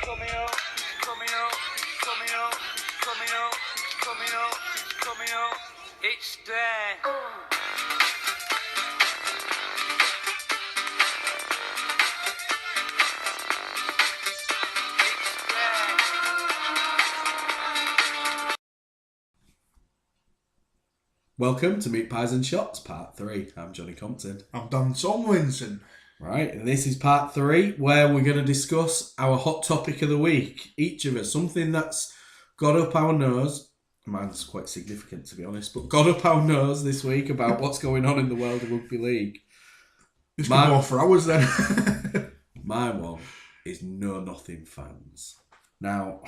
It's there. Welcome to Meat Pies and Shots, Part 3. I'm Johnny Compton. I'm Dan Tomlinson. Right, and this is Part 3, where we're going to discuss our hot topic of the week. Each of us, something that's got up our nose. Mine's quite significant, to be honest, but got up our nose this week about what's going on in the world of Rugby League. It's been more for hours then. My one is Know Nothing fans. Now,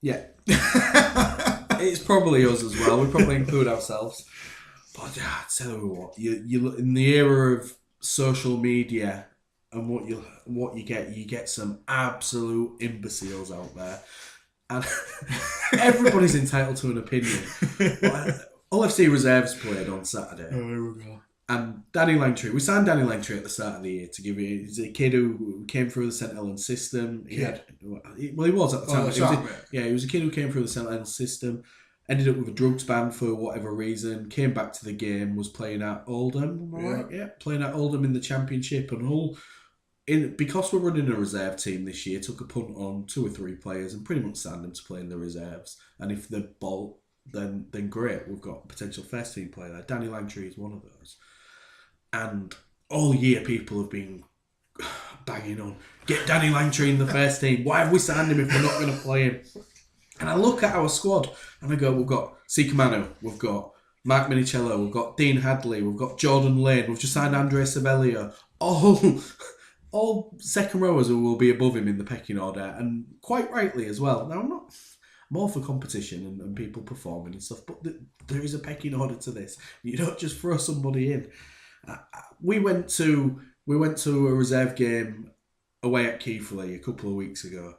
yeah, it's probably us as well. We probably include ourselves. But I tell you what, you in the era of social media and what you get some absolute imbeciles out there, and everybody's entitled to an opinion. LFC reserves played on Saturday. Oh, here we go. And Danny Langtry, we signed Danny Langtry at the start of the year to give you. He's a kid who came through the St Helens system. He was at the time. He was a kid who came through the St Helens system. Ended up with a drugs ban for whatever reason. Came back to the game. Was playing at Oldham. Right? Yeah, playing at Oldham in the Championship and all. Because we're running a reserve team this year, took a punt on 2 or 3 players and pretty much signed them to play in the reserves. And if they bolt, then great. We've got a potential first team player there. Danny Langtry is one of those. And all year people have been banging on, get Danny Langtry in the first team. Why have we signed him if we're not going to play him? And I look at our squad and I go, we've got Sika Manu, we've got Mark Minicello, we've got Dean Hadley, we've got Jordan Lane, we've just signed Andrea Savelio. All second rowers who will be above him in the pecking order, and quite rightly as well. Now, I'm all for competition and people performing and stuff, but there is a pecking order to this. You don't just throw somebody in. We went to a reserve game away at Keighley a couple of weeks ago,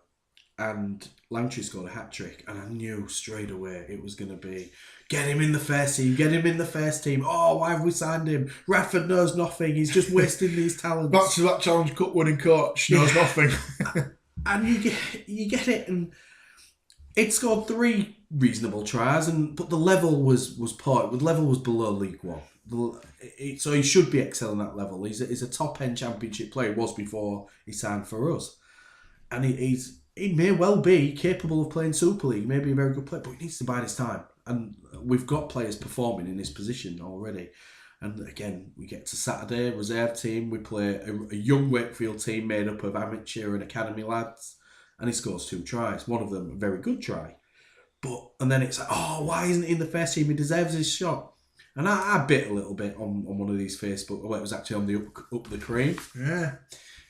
and Langtry scored a hat-trick, and I knew straight away it was going to be, get him in the first team, Oh, why have we signed him? Radford knows nothing, he's just wasting these talents. Back to that Challenge Cup winning coach, knows nothing. And you get it, and it scored 3 reasonable tries, but the level was poor. The level was below League One. So he should be excelling at that level. He's a top-end Championship player. He was before he signed for us. And he may well be capable of playing Super League. He may be a very good player, but he needs to bide his time. And we've got players performing in this position already. And again, we get to Saturday, reserve team. We play a young Wakefield team made up of amateur and academy lads. And he scores 2 tries. One of them a very good try. And then it's like, why isn't he in the first team? He deserves his shot. And I bit a little bit on one of these Facebook. Well, it was actually on the Up the Cream. Yeah.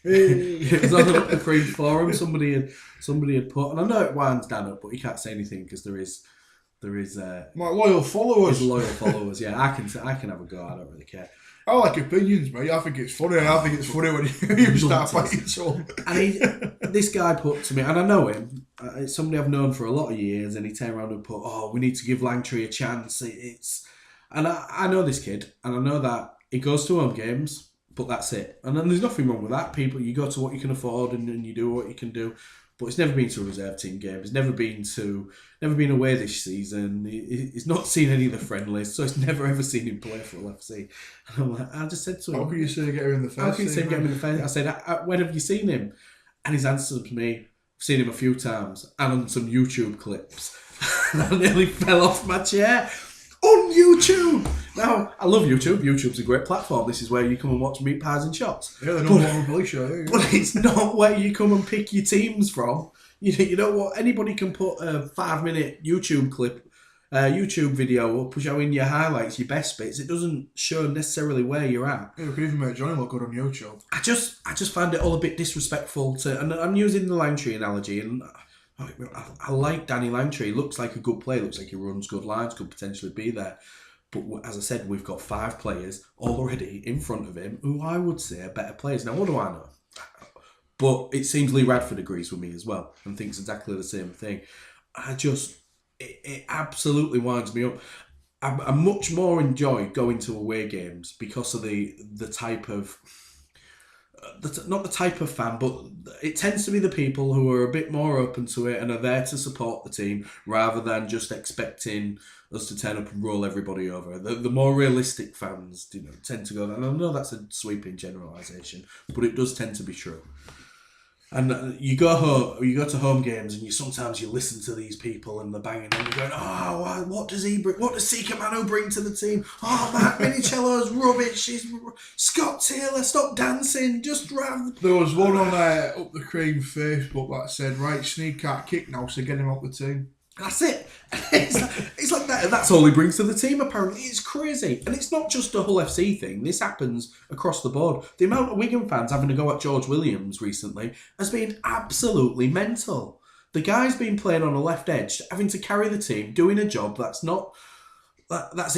It was on the Up the Cream forum. Somebody had put, and I know it winds Dan up, but he can't say anything because there is my loyal followers. His loyal followers. Yeah, I can have a go. I don't really care. I like opinions, mate. I think it's funny. I think it's funny when you start fighting someone. And this guy put to me, and I know him. It's somebody I've known for a lot of years, and he turned around and put, we need to give Langtry a chance. And I know this kid, and I know that he goes to home games, but that's it. And then there's nothing wrong with that. People, you go to what you can afford, and you do what you can do. But he's never been to a reserve team game. He's never been away this season. He's not seen any of the friendlies, so he's never ever seen him play for LFC. And I just said to him, how can you say get him in the first? How can you say get him in the first? I said, when have you seen him? And his answer to me, I've seen him a few times, and on some YouTube clips. And I nearly fell off my chair. On YouTube! Now, I love YouTube. YouTube's a great platform. This is where you come and watch Meat Pies and Shots. Yeah, the number one police show. But it's not where you come and pick your teams from. You know what? Anybody can put a 5-minute YouTube clip, YouTube video up showing your highlights, your best bits. It doesn't show necessarily where you're at. Yeah, we could even make Johnny look good on YouTube. I just find it all a bit disrespectful and I'm using the Langtry analogy, and I like Danny Langtry. He looks like a good player. Looks like he runs good lines. Could potentially be there. But as I said, we've got 5 players already in front of him who I would say are better players. Now, what do I know? But it seems Lee Radford agrees with me as well and thinks exactly the same thing. It absolutely winds me up. I much more enjoy going to away games because of the type of not the type of fan, but it tends to be the people who are a bit more open to it and are there to support the team rather than just expecting us to turn up and roll everybody over. The more realistic fans, tend to go. And I know that's a sweeping generalisation, but it does tend to be true. And you go to home games, and sometimes you listen to these people and they're banging, and you're going, "Oh, what does he bring? What does Seeker Manu bring to the team? Oh, Matt Minicello's rubbish. Scott Taylor, stop dancing, just drive." There was one on Up the Cream Facebook that said, "Right, Sneak can't kick now, so get him out the team." That's it. It's like that. That's all he brings to the team, apparently. It's crazy. And it's not just a Hull FC thing. This happens across the board. The amount of Wigan fans having to go at George Williams recently has been absolutely mental. The guy's been playing on a left edge, having to carry the team, doing a job that's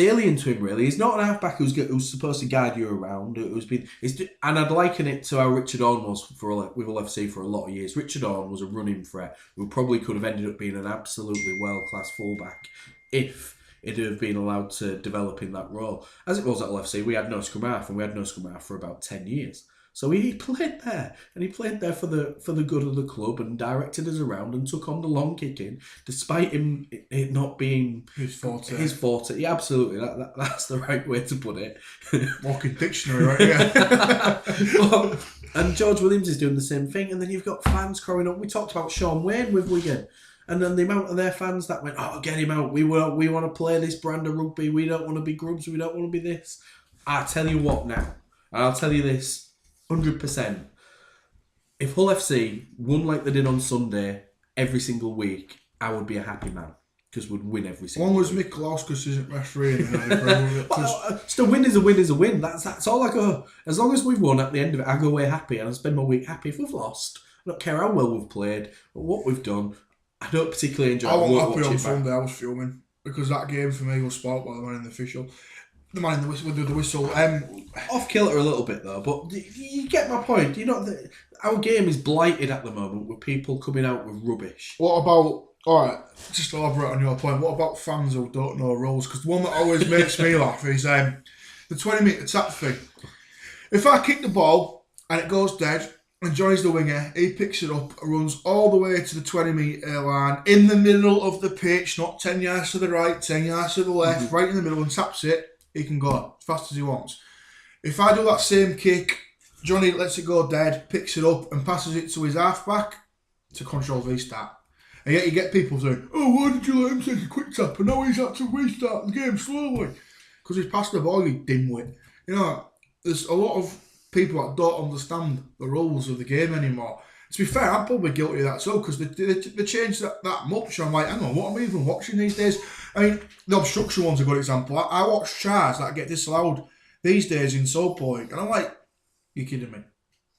alien to him, really. He's not an halfback who's supposed to guide you around. And I'd liken it to how Richard Orne was with Hull FC for a lot of years. Richard Orne was a running threat who probably could have ended up being an absolutely world-class fullback if it had been allowed to develop in that role. As it was at Hull FC, we had no scrum half, and we had no scrum half for about 10 years. So he played there, and he played there for the good of the club and directed us around and took on the long kicking, despite it not being his forte. His forte, yeah, absolutely. That's the right way to put it. Walking dictionary, right? Yeah. And George Williams is doing the same thing, and then you've got fans crowing up. We talked about Sean Wayne with Wigan, and then the amount of their fans that went, "Oh, get him out. We want to play this brand of rugby. We don't want to be grubs. We don't want to be this." I tell you what now, and I'll tell you this. 100%. If Hull FC won like they did on Sunday every single week, I would be a happy man because we'd win every single week. As long as Mikolauskas isn't refereeing. Still, win is a win is a win. That's all I go. As long as we've won at the end of it, I go away happy and I spend my week happy. If we've lost, I don't care how well we've played or what we've done. I don't particularly enjoy it. I wasn't happy on Sunday. I was fuming because that game for me was spoiled by the man in the official. The man in the whistle, with the whistle. Off kilter a little bit though, but you get my point. Our game is blighted at the moment with people coming out with rubbish. What about, alright, just to elaborate on your point, what about fans who don't know rules? Because the one that always makes me laugh is the 20 metre tap thing. If I kick the ball and it goes dead, and Johnny's the winger, he picks it up, runs all the way to the 20 metre line, in the middle of the pitch, not 10 yards to the right, 10 yards to the left, right in the middle, and taps it, he can go as fast as he wants. If I do that same kick, Johnny lets it go dead, picks it up and passes it to his halfback, it's a control V-start. And yet you get people saying, "Oh, why did you let him take a quick tap and now he's had to restart the game slowly?" Because he's passed the ball, you dimwit. There's a lot of people that don't understand the rules of the game anymore. To be fair, I'm probably guilty of that too, because they changed that much. I'm like, hang on, what am I even watching these days? I mean, the obstruction one's a good example. I watch charges that get disallowed these days in Soul Point, and I'm like, you're kidding me.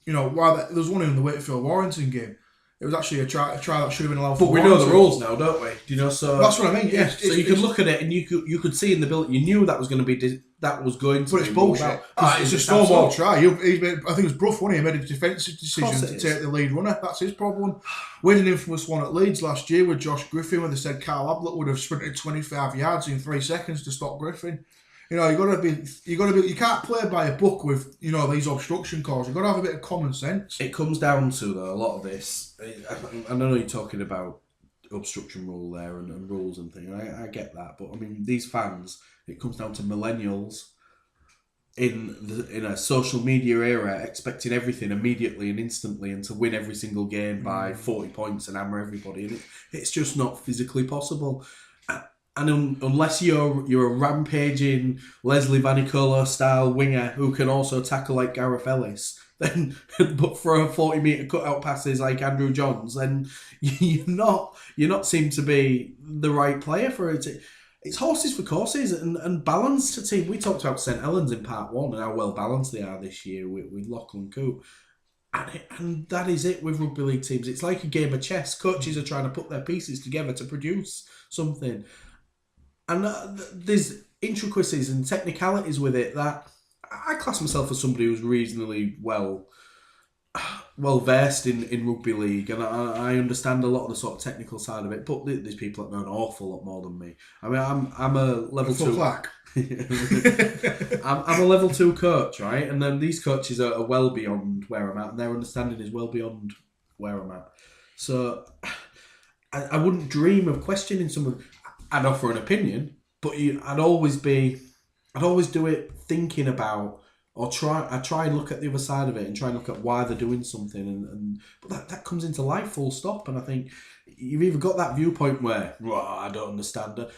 There was one in the Wakefield Warrington game. It was actually a try that should have been allowed. But we know the rules now, don't we? So that's what I mean. Yeah. So you can look at it and you could see in the build. You knew that was going to be But it's bullshit. It's a snowball try. I think it was Bruff, wasn't he? He made a defensive decision to take the lead runner. That's his problem. We had an infamous one at Leeds last year with Josh Griffin, where they said Carl Ablett would have sprinted 25 yards in 3 seconds to stop Griffin. You can't play by a book with these obstruction calls. You've got to have a bit of common sense. It comes down to though a lot of this. I know you're talking about obstruction rule there and rules and things. I get that, but I mean these fans. It comes down to millennials in a social media era expecting everything immediately and instantly and to win every single game by 40 points and hammer everybody. And it's just not physically possible. And unless you're a rampaging Leslie Vanicolo style winger who can also tackle like Gareth Ellis, then but for a 40 metre cutout passes like Andrew Johns, then you're not seem to be the right player for it. It's horses for courses and balance to team. We talked about St Helens in part 1 and how well balanced they are this year with Lachlan Coote. And that is it with rugby league teams. It's like a game of chess. Coaches are trying to put their pieces together to produce something. And there's intricacies and technicalities with it that I class myself as somebody who's reasonably well versed in rugby league, and I understand a lot of the sort of technical side of it. But there's people that know an awful lot more than me. I mean, I'm a level 2. I'm a level 2 coach, right? And then these coaches are well beyond where I'm at, and their understanding is well beyond where I'm at. So I wouldn't dream of questioning someone. I'd offer an opinion, but I'd always do it thinking about, or I try and look at the other side of it and try and look at why they're doing something, but that comes into life full stop. And I think you've either got that viewpoint where, I don't understand it.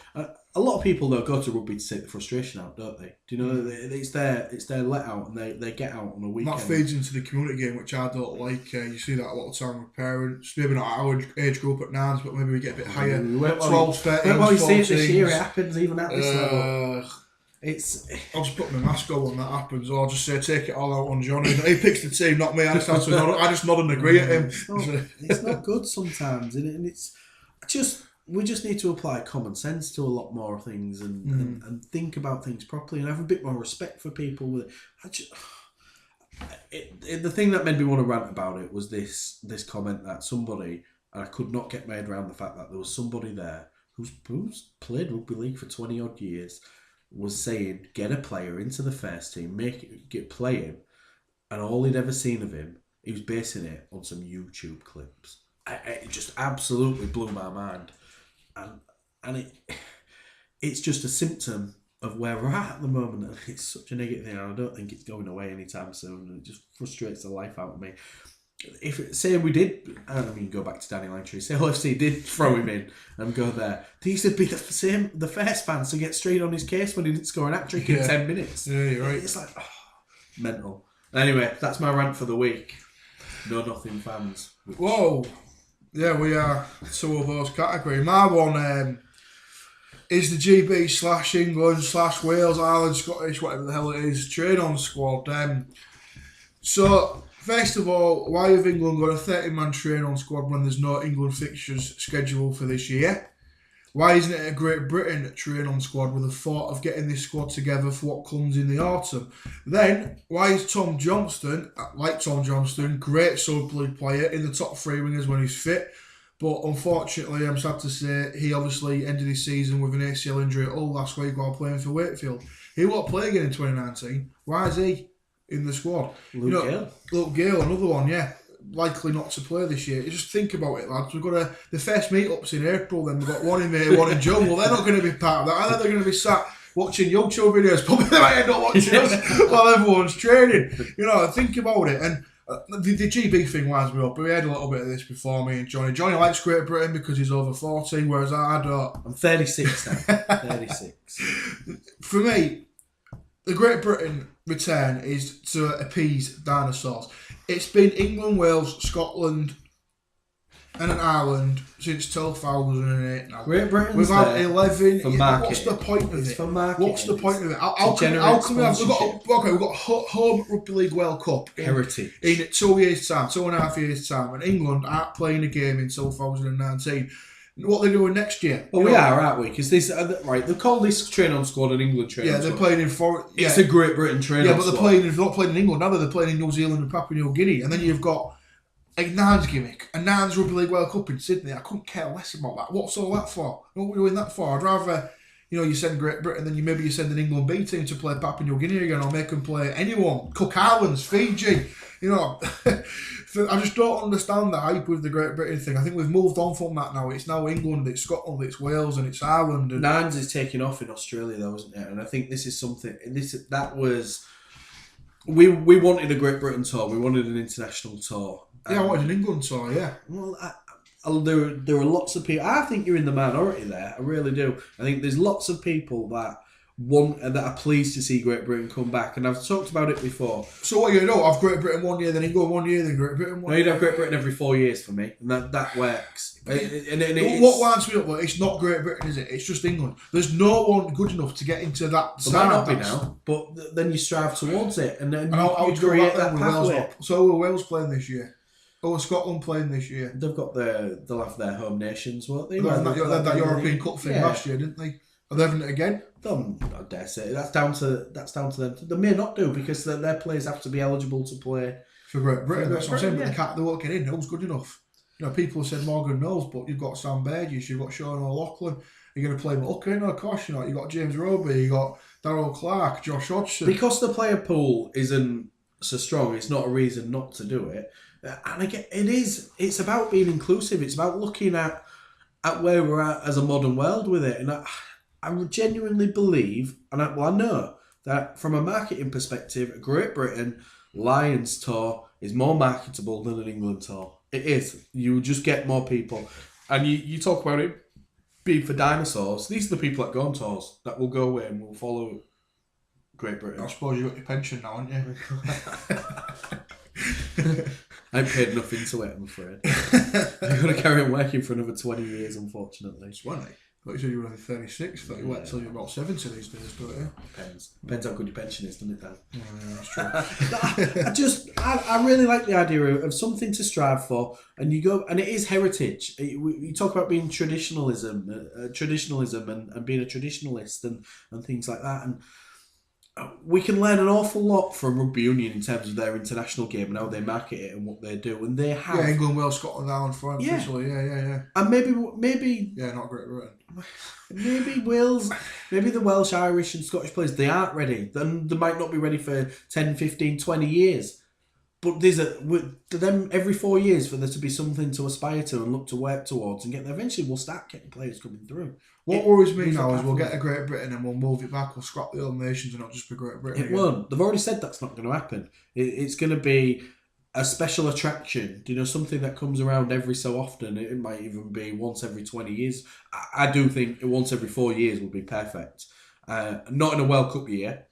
A lot of people though go to rugby to take the frustration out, don't they? Do you know, it's their let out, and they get out on a weekend. That feeds into the community game, which I don't like. You see that a lot of time with parents, maybe not our age group at nines, but maybe we get a bit higher. 12, 13, well, you see it this year, it happens even at this level. I'll just put my mask on when that happens, or I'll just say take it all out on Johnny. He picks the team, not me. I just nod and agree at him. It's not good sometimes, and we just need to apply common sense to a lot more things and think about things properly and have a bit more respect for people. The thing that made me want to rant about it was this comment that somebody, and I could not get my head around the fact that there was somebody there who's played rugby league for 20 odd years, was saying get a player into the first team, play him, and all he'd ever seen of him, he was basing it on some YouTube clips. It just absolutely blew my mind, and it's just a symptom of where we're at the moment. It's such a negative thing, and I don't think it's going away anytime soon. It just frustrates the life out of me. We did, go back to Danny Langtry, say LFC did throw him in and go there, these would be the first fans to get straight on his case when he didn't score an hat-trick in 10 minutes. Yeah, you're right. It's like, mental. Anyway, that's my rant for the week. No nothing fans. Whoa. Yeah, we are two of those category. My one is the GB/England/Wales, Ireland, Scottish, whatever the hell it is, train-on squad. So, first of all, why have England got a 30-man train-on squad when there's no England fixtures scheduled for this year? Why isn't it a Great Britain train-on squad with a thought of getting this squad together for what comes in the autumn? Then, why is Tom Johnston, great Super League player, in the top 3 wingers when he's fit? But unfortunately, I'm sad to say, he obviously ended his season with an ACL injury at Hull last week while playing for Wakefield. He won't play again in 2019. Why is he in the squad? Luke Gale, another one, yeah. Likely not to play this year. You just think about it, lads. We've got the first meet-ups in April, then we've got one in May, one in June. Well, they're not going to be part of that. I think they're going to be sat watching YouTube videos. Probably they might end up watching us while everyone's training. Think about it. And the GB thing winds me up. We had a little bit of this before, me and Johnny. Johnny likes Great Britain because he's over 40, whereas I don't. I'm 36 now. 36. For me, the Great Britain return is to appease dinosaurs. It's been England, Wales, Scotland, and an Ireland since 2008 now. Great Britain's we've had 11. For marketing. What's the point of it's it? For marketing. What's the point of it? How come we've got home Rugby League World Cup heritage in 2 years' time, 2.5 years' time, and England aren't playing a game in 2019. What they're doing next year? Well, we are, aren't we? Because this, right? They call this train-on squad an England train-on squad. Yeah, they're playing in foreign. Yeah. It's a Great Britain train-on squad. Yeah, but they're not playing in England now. They're playing in New Zealand and Papua New Guinea, and then you've got a Nines gimmick, a Nines Rugby League World Cup in Sydney. I couldn't care less about that. What's all that for? What are we doing that for? I'd rather, you send Great Britain, then you send an England B team to play Papua New Guinea again, or make them play anyone. Cook Islands, Fiji. I just don't understand the hype with the Great Britain thing. I think we've moved on from that now. It's now England, it's Scotland, it's Wales, and it's Ireland. And Nines is taking off in Australia, though, isn't it? And I think this is something. We wanted a Great Britain tour. We wanted an international tour. Yeah, I wanted an England tour. Yeah. Well, there are lots of people. I think you're in the minority there. I really do. I think there's lots of people that are pleased to see Great Britain come back, and I've talked about it before. So what are you going to do? Have Great Britain 1 year, then England 1 year, then Great Britain 1 year? No, you'd have Great Britain every 4 years for me, and that works. What winds me up, it's not Great Britain, is it? It's just England. There's no one good enough to get into that side. Might not be now, but then you strive towards it, and then you create that pathway. Wales. So are Wales playing this year? Or Scotland playing this year? They'll have their home nations, won't they? They had that European Cup thing last year, didn't they? Are they having it again? I dare say that's down to them. They may not do because their players have to be eligible to play for Great Britain. That's what I'm saying. But they won't get in. Who's good enough? People have said Morgan Knowles, but you've got Sam Burgess, you've got Sean O'Loughlin. You're going to play McLaughlin? No, of course you're not. You've got James Roby, you've got Darryl Clark, Josh Hodgson. Because the player pool isn't so strong, it's not a reason not to do it. And again, it's about being inclusive. It's about looking at where we're at as a modern world with it. And I genuinely believe, and I know that from a marketing perspective, a Great Britain Lions tour is more marketable than an England tour. It is. You just get more people. And you talk about it being for dinosaurs. These are the people that go on tours that will go away and will follow Great Britain. I suppose you've got your pension now, haven't you? I ain't paid enough into it, I'm afraid. I've got to carry on working for another 20 years, unfortunately. 20? I thought you said you were only 36. I thought you went till you're about 70 these days, don't you? Depends how good your pension is, doesn't it, Dan? Yeah, that's true. I really like the idea of something to strive for, and you go, and it is heritage. You talk about being traditionalism and being a traditionalist and things like that, and we can learn an awful lot from Rugby Union in terms of their international game and how they market it and what they do. And they have... Yeah, England, Wales, Scotland, Ireland, France, Italy, yeah. And maybe... Yeah, not Great Britain. Maybe Wales, maybe the Welsh, Irish and Scottish players, they aren't ready. Then they might not be ready for 10, 15, 20 years. But there's to them every 4 years for there to be something to aspire to and look to work towards and get there. Eventually we'll start getting players coming through. What worries me now is we'll get a Great Britain and we'll move it back. We'll scrap the old nations and not just be Great Britain. It won't. They've already said that's not going to happen. It's going to be a special attraction. Something that comes around every so often. It might even be once every 20 years. I do think once every 4 years would be perfect. Not in a World Cup year,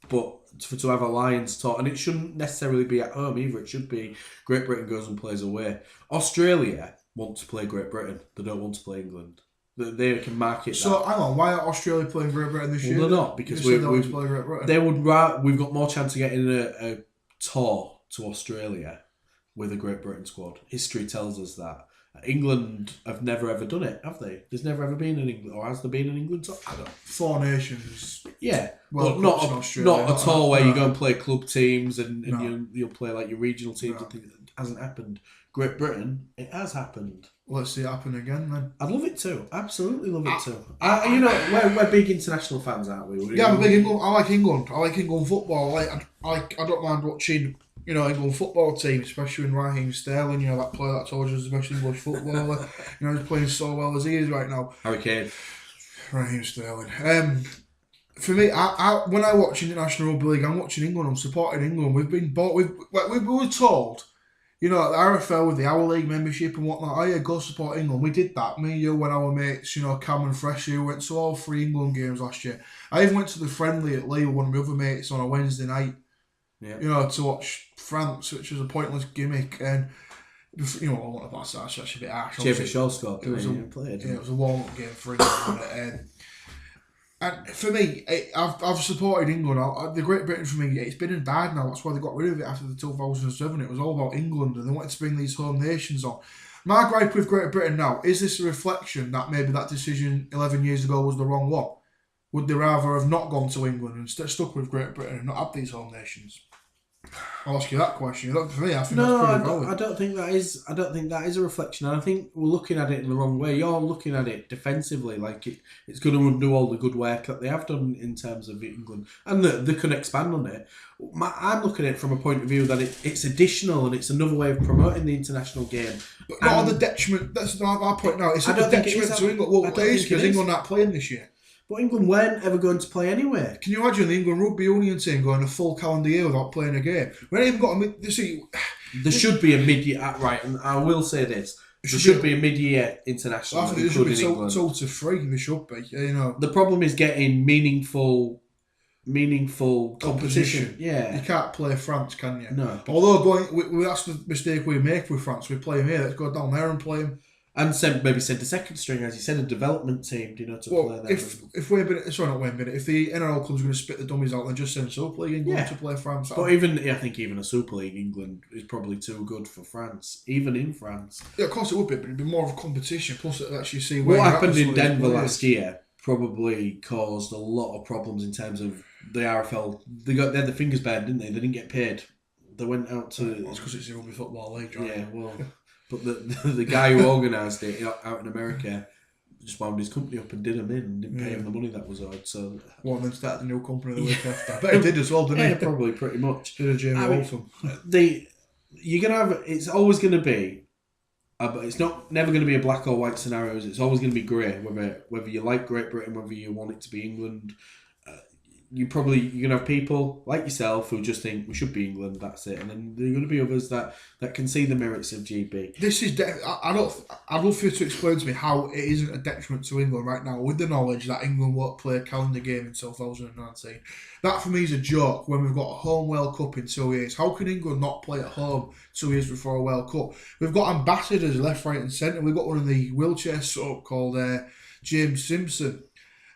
but to have a Lions tour. And it shouldn't necessarily be at home either. It should be Great Britain goes and plays away. Australia want to play Great Britain. They don't want to play England. They can market so, that. Hang on, why are Australia playing Great Britain this year? They're not, because they want to play Great Britain. They would we've got more chance of getting a tour to Australia with a Great Britain squad. History tells us that. England have never ever done it, have they? There's never ever been an England, or has there been an England tour? I don't know. 4 nations. Yeah, Well, but not a tour where you go and play club teams and you'll play like your regional teams and things. It hasn't happened. Great Britain, it has happened. Let's see it happen again then. I'd love it too. Absolutely love it too. We're big international fans, aren't we? Yeah, I'm big England. I like England. I like England football. I don't mind watching, England football team, especially when Raheem Sterling, that player that told you is the best English footballer. He's playing so well as he is right now. Harry Kane. Raheem Sterling. For me, I when I watch International Rugby League, I'm watching England. I'm supporting England. We were told, the RFL with the Our League membership and whatnot. Oh yeah, go support England. We did that. Me, you, when our mates, Cam and Freshie, who went to all 3 England games last year. I even went to the friendly at Lee with one of my other mates on a Wednesday night. Yeah. To watch France, which was a pointless gimmick, and I want to pass that. That's actually a bit harsh. David Shaw scored. It was a warm-up game for England. And for me, I've supported England. The Great Britain for me, it's been and died now. That's why they got rid of it after the 2007. It was all about England, and they wanted to bring these home nations on. My gripe with Great Britain now, is this a reflection that maybe that decision 11 years ago was the wrong one? Would they rather have not gone to England and stuck with Great Britain and not had these home nations? I'll ask you that question. For me, I think that's pretty valid. I don't think that is a reflection. And I think we're looking at it in the wrong way. You're looking at it defensively, like it's going to undo all the good work that they have done in terms of England, and they can expand on it. I'm looking at it from a point of view that it's additional and it's another way of promoting the international game. But not on the detriment. That's not our point now. It's a detriment to England. Well, it is because England aren't playing this year. But England weren't ever going to play anywhere. Can you imagine the England Rugby Union team going a full calendar year without playing a game? We ain't even got There should be a mid-year, right, and I will say this. There should be a mid-year international. I think there should be total to 3. There should be, The problem is getting meaningful competition. Yeah. You can't play France, can you? No. Although that's the mistake we make with France. We play them here. Let's go down there and play them. And maybe send a second string, as you said, a development team, to play there. If the NRL club's going to spit the dummies out, then just send Super League England to play France. But I think even a Super League England is probably too good for France, even in France. Yeah, of course it would be, but it'd be more of a competition. Plus, it actually see where what happened in Denver last year probably caused a lot of problems in terms of the RFL. They had the fingers burned, didn't they? They didn't get paid. They went out to. It's because it's the Rugby Football League, right? Yeah, well. But the guy who organised it out in America just wound his company up and did them in and didn't pay him the money that was owed. So and then started a new company the week after. I bet he did as well, didn't he? Yeah, probably pretty much. Did a Jamie Walton. You're gonna have. It's always gonna be. But it's never going to be a black or white scenario. It's always going to be grey. Whether you like Great Britain, whether you want it to be England, you're going to have people like yourself who just think we should be England. That's it. And then there are going to be others that can see the merits of GB. This is. I'd love for you to explain to me how it isn't a detriment to England right now, with the knowledge that England won't play a calendar game in 2019. That for me is a joke. When we've got a home World Cup in 2 years, how can England not play at home 2 years before a World Cup? We've got ambassadors left, right, and centre. We've got one of the wheelchairs set up called James Simpson.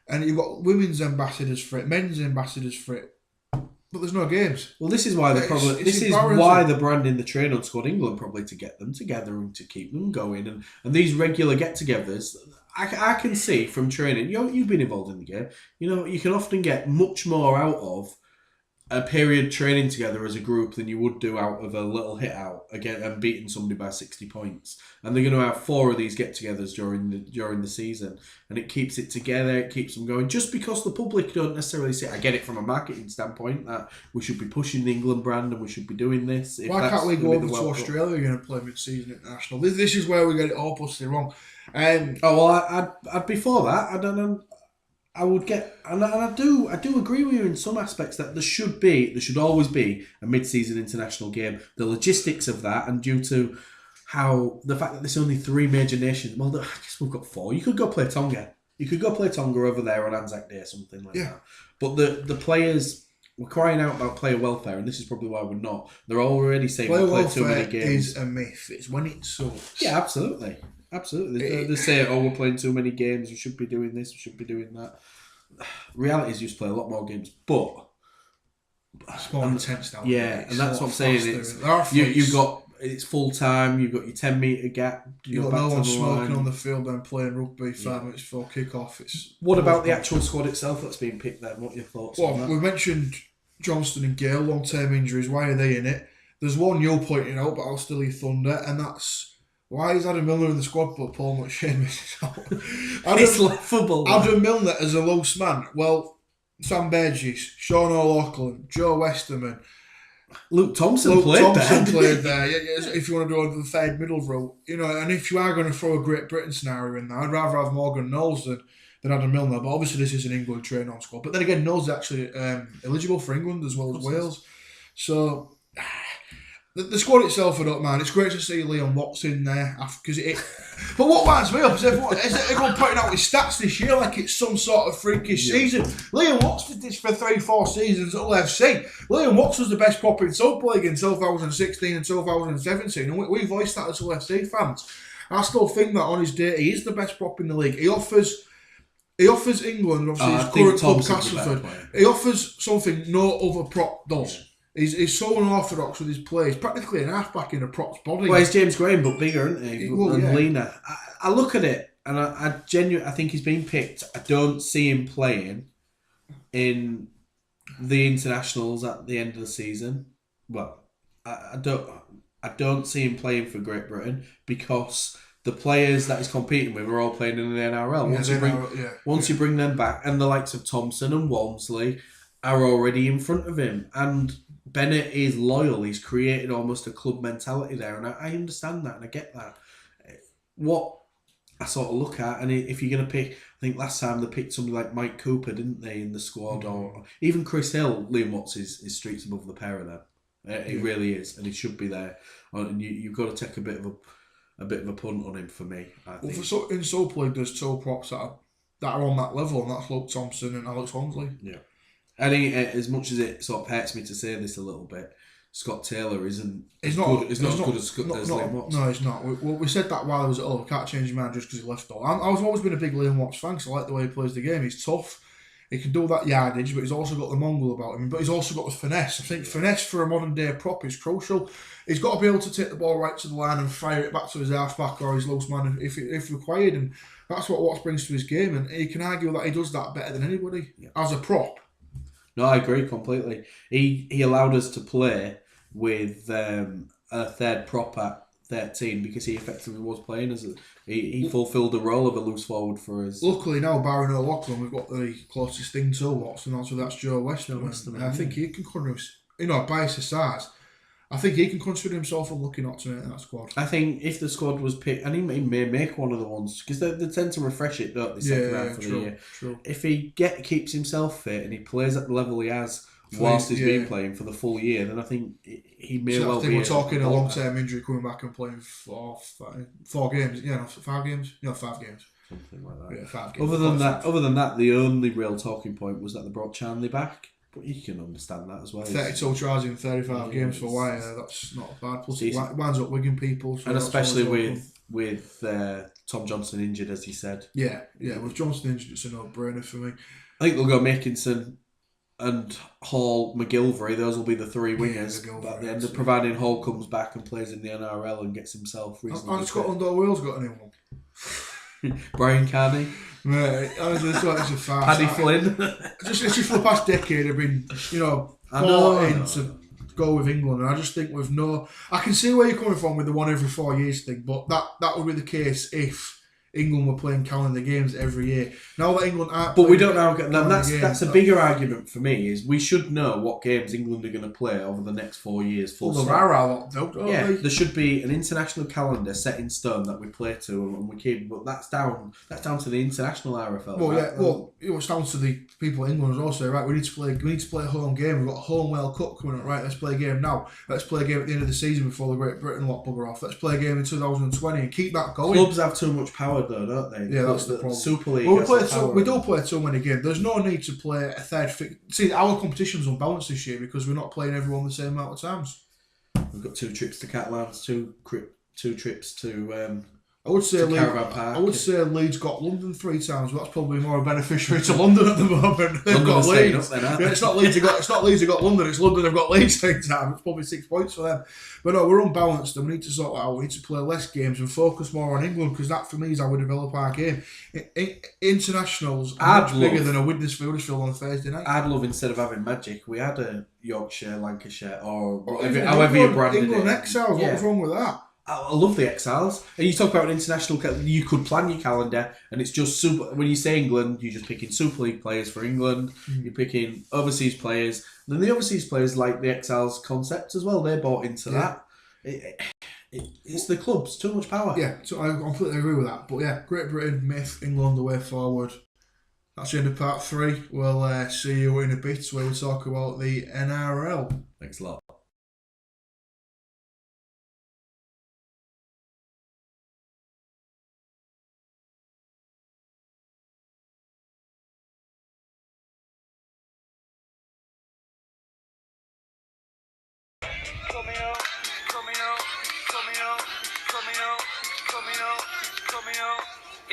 And you've got women's ambassadors for it, men's ambassadors for it, but there's no games. Well, this is why they're branding the train-on squad England, probably to get them together and to keep them going. And these regular get-togethers, I can see from training. You've been involved in the game. You can often get much more out of a period training together as a group than you would do out of a little hit out again and beating somebody by 60 points. And they're going to have 4 of these get-togethers during the season, and it keeps it together. It keeps them going. Just because the public don't necessarily see, I get it from a marketing standpoint that we should be pushing the England brand and we should be doing this. Why can't we go over to Australia again and play mid-season international? This is where we get it hopelessly wrong. I'd before that. I don't know. I would get, and I do agree with you in some aspects that there should always be a mid-season international game. The logistics of that, and due to the fact that there's only 3 major nations. Well, I guess we've got 4. You could go play Tonga. You could go play Tonga over there on Anzac Day or something like that. But the players, we're crying out about player welfare, and this is probably why we're not. They're already saying we play too many games. Is a myth. It's when it sucks. Yeah, absolutely. Absolutely. They say, we're playing too many games, we should be doing this, we should be doing that. Reality is you just play a lot more games, but it's more intense now. Yeah, and that's what I'm saying. You've got, it's full time, you've got your 10 metre gap. You've got no one smoking on the field and playing rugby 5 minutes before kick-off. What about the actual squad itself that's been picked then? What are your thoughts on that? We mentioned Johnston and Gale, long-term injuries. Why are they in it? There's one you're pointing out, but I'll steal your thunder, and that's why is Adam Milner in the squad but Paul McShane misses out? It's laughable. Adam Milner as a loose man. Well, Sam Burgess, Sean O'Loughlin, Joe Westerman, Luke Thompson played there. If you want to do the third middle route, and if you are going to throw a Great Britain scenario in there, I'd rather have Morgan Knowles than Adam Milner. But obviously, this is an England train-on squad. But then again, Knowles is actually eligible for England as well as Wales. So the squad itself, I don't mind. It's great to see Liam Watts in there But what winds me up is everyone putting out his stats this year like it's some sort of freakish season. Liam Watts did this for 3-4 seasons at Hull FC. Liam Watts was the best prop in Super League in 2016 and 2017, and we voiced that as Hull FC fans. I still think that on his day he is the best prop in the league. He offers England, obviously his current club Castleford. He offers something no other prop does. He's so unorthodox with his play. He's practically an halfback in a prop's body. Well, he's James Graham, but bigger, isn't he? And leaner. I look at it, and I genuinely think he's been picked. I don't see him playing in the internationals at the end of the season. Well, I don't see him playing for Great Britain because the players that he's competing with are all playing in the NRL. Once you bring them back, and the likes of Thompson and Walmsley are already in front of him, and Bennett is loyal. He's created almost a club mentality there, and I understand that and I get that. What I sort of look at, and if you're going to pick, I think last time they picked somebody like Mike Cooper, didn't they, in the squad, or even Chris Hill. Liam Watts is streets above the pair of them. It really is, and he should be there. And you've got to take a bit of a punt on him for me. I think. In Super League, there's 2 props that are on that level, and that's Luke Thompson and Alex Walmsley. Yeah. I think as much as it sort of hurts me to say this a little bit, Scott Taylor isn't as good as Liam Watts. No, he's not. We said that while he was at Hull. We can't change his mind just because he left Hull. I've always been a big Liam Watts fan, so I like the way he plays the game. He's tough. He can do that yardage, but he's also got the Mongol about him. But he's also got the finesse. I think finesse for a modern day prop is crucial. He's got to be able to take the ball right to the line and fire it back to his halfback or his loose man if required. And that's what Watts brings to his game. And he can argue that he does that better than anybody as a prop. No, I agree completely. He allowed us to play with a third prop at 13 because he effectively was playing as he fulfilled the role of a loose forward for us. Luckily now, barring O'Loughlin, we've got the closest thing to Watson, and that's Joe Weston. And I think he can bias aside, I think he can consider himself unlucky not to make that squad. I think if the squad was picked, and he may make one of the ones, because they tend to refresh it, don't they, second half of the year. True. If he keeps himself fit and he plays at the level he has whilst he's been playing for the full year, then I think he may well be. We're talking a long-term injury coming back and playing 4 games. Yeah, 5 games. 5 games. Something like that. Yeah, 5 games. Other than that, the only real talking point was that they brought Charnley back. But you can understand that as well. 32 tries in 35 games for Wire, that's not bad. Plus, it winds up Wigan people. So and especially with Tom Johnson injured, as he said. Yeah, with Johnson injured, it's a no-brainer for me. I think they'll go Makinson and Hall, McGilvery. Those will be the 3 wingers. But at the end, providing Hall comes back and plays in the NRL and gets himself reasonably. And Scotland or Wales got anyone? Brian Carney. Mate, honestly, it's a farce. Paddy Flynn. Just for the past decade, I've been, bought in to go with England, and I just think I can see where you're coming from with the 1 every 4 years thing, but that would be the case if England were playing calendar games every year. Now that England aren't, but we don't know. That's a bigger argument for me. Is we should know what games England are going to play over the next 4 years. There should be an international calendar set in stone that we play to, and we keep. But that's down to the international RFL. Well, it's down to the people in England as well. Say, right, we need to play a home game. We've got a home World Cup coming up. Right, let's play a game now. Let's play a game at the end of the season before the Great Britain lot bugger off. Let's play a game in 2020 and keep that going. Clubs have too much power, though, don't they? Yeah, that's the problem. Super League. Well, we do play too many games. There's no need to play a third. See, our competition's unbalanced this year because we're not playing everyone the same amount of times. We've got 2 trips to Catalans, 2 trips to. I would say Leeds got London 3 times, but that's probably more a beneficiary to London at the moment. They've got Leeds. It's not Leeds who got London. It's London who've got Leeds 3 times. It's probably 6 points for them. But no, we're unbalanced, and we need to sort that out. We need to play less games and focus more on England, because that for me is how we develop our game. Internationals are much bigger than a Huddersfield on a Thursday night. I'd love, instead of having Magic, we had a Yorkshire, Lancashire, or however you branded England Exiles. What was wrong with that? I love the Exiles. And you talk about an international, you could plan your calendar, and it's just super. When you say England, you're just picking Super League players for England. You're picking overseas players. And then the overseas players like the Exiles concept as well. They bought into that. It's the clubs, too much power. Yeah, so I completely agree with that. But yeah, Great Britain, myth, England the way forward. That's the end of part 3. We'll see you in a bit where we talk about the NRL. Thanks a lot.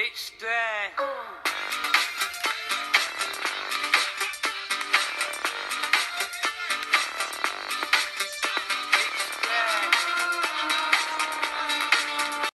It's there.